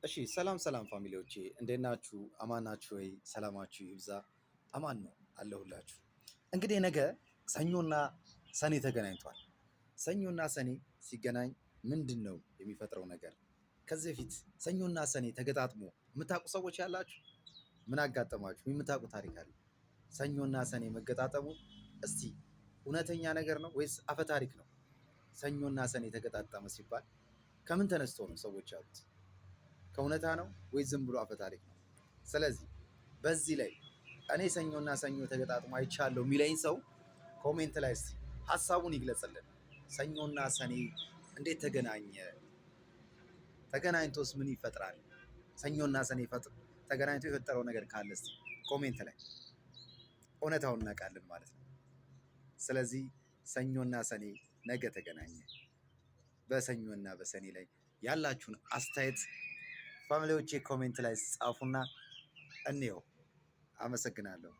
እሺ ሰላም ሰላም ፋሚሊዎቼ እንዴት ናችሁ? አማን ናችሁ ወይ? ሰላማችሁ ይብዛ። አማን ነው አለሁላችሁ። እንግዲህ ነገ ሰኞና ሰኔ ተገናኝቷል። ሰኞና ሰኔ ሲገናኝ ምንድን ነው የሚፈጥረው ነገር? ከዚህ በፊት ሰኞና ሰኔ ተገጣጥሞ የምታውቁ ሰዎች ያላችሁ ምን አጋጠማችሁ? የምታውቁ ታሪክ አለ? ሰኞና ሰኔ መገጣጠሙ እስቲ እውነተኛ ነገር ነው ወይስ አፈ ታሪክ ነው? ሰኞና ሰኔ ተገጣጠመ ሲባል ከምን ተነስቶ ነው ሰዎች ያሉት? ከእውነታ ነው ወይ ዝም ብሎ አፈ ታሪክ ነው? ስለዚህ በዚህ ላይ እኔ ሰኞና ሰኞ ተገጣጥሞ አይቻለሁ የሚለኝ ሰው ኮሜንት ላይ እስቲ ሀሳቡን ይግለጽልን። ሰኞና ሰኔ እንዴት ተገናኘ? ተገናኝቶስ ምን ይፈጥራል? ሰኞና ሰኔ ተገናኝቶ የፈጠረው ነገር ካለ እስቲ ኮሜንት ላይ እውነታውን እናውቃለን ማለት ነው። ስለዚህ ሰኞና ሰኔ ነገ ተገናኘ። በሰኞና በሰኔ ላይ ያላችሁን አስተያየት ፋሚሊዎቼ ኮሜንት ላይ ጻፉና እንየው። አመሰግናለሁ።